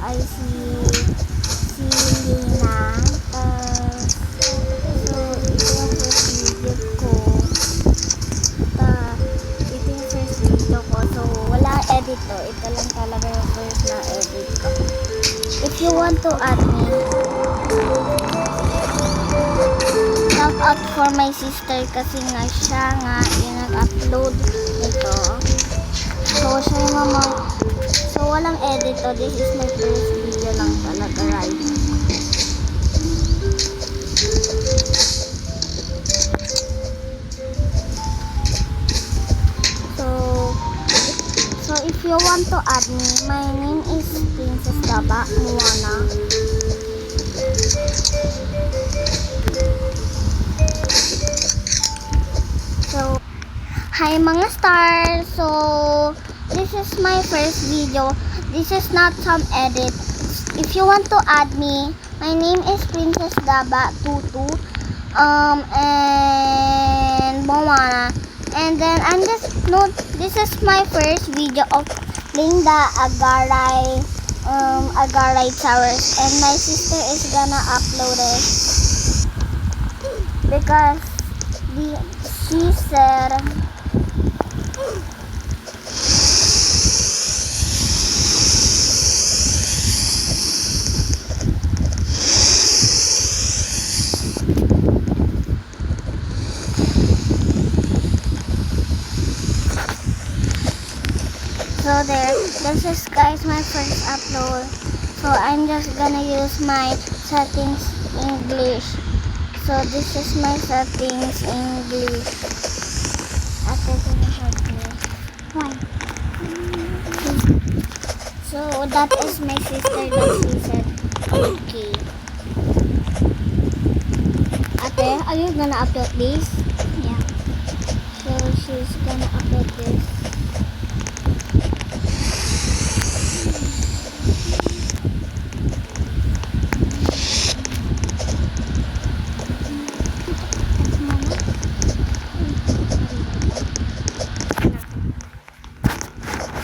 ay si Lina. So, ito yung first video ko. Ito yung first video ko. So, wala edit to. Ito lang talaga yung first na edit ko. If you want to add me, shout out for my sister kasi nga siya nga yung nag-upload nito. So, siya yung mama. So, walang edit to. This is my first video lang talaga, right? So if you want to add me, my name is Princess Daba Moana. So, hi mga stars. So, this is my first video. This is not some edit. If you want to add me, my name is Princess Daba Tutu. And Moana. And then this is my first video of Linda Agaray Towers, and my sister is gonna upload it because she said so there. This is guys my first upload. So I'm just gonna use my settings English. So this is my settings English. Why? So that is my sister that she said okay. Ate, are you gonna upload this? Yeah. So she's gonna upload this.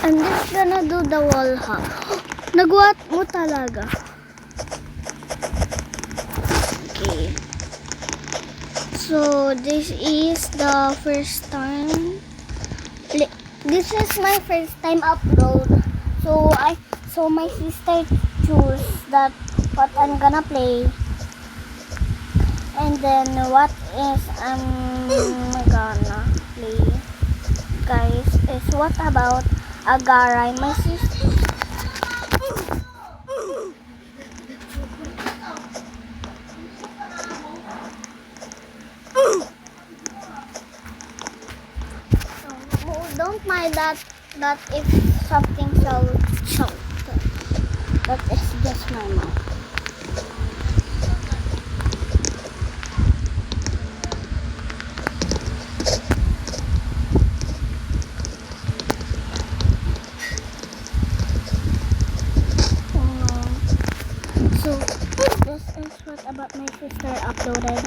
I'm just gonna do the wall hack. Nagawa mo talaga. Okay. So, this is the first time. This is my first time upload. So my sister choose that what I'm gonna play. And then what is I'm gonna play, guys, is what about Agaray, my sister. So, don't mind that if something shout. That is just my mouth. So, this is what about my sister uploaded.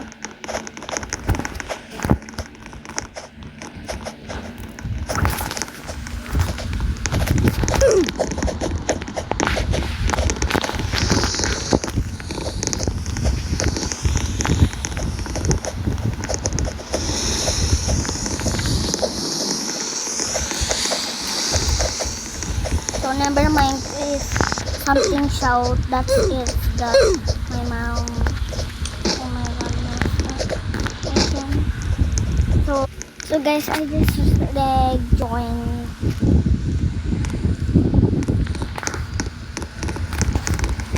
So, never mind if something shout, that's it. That my mom, oh my god, so guys, I just joined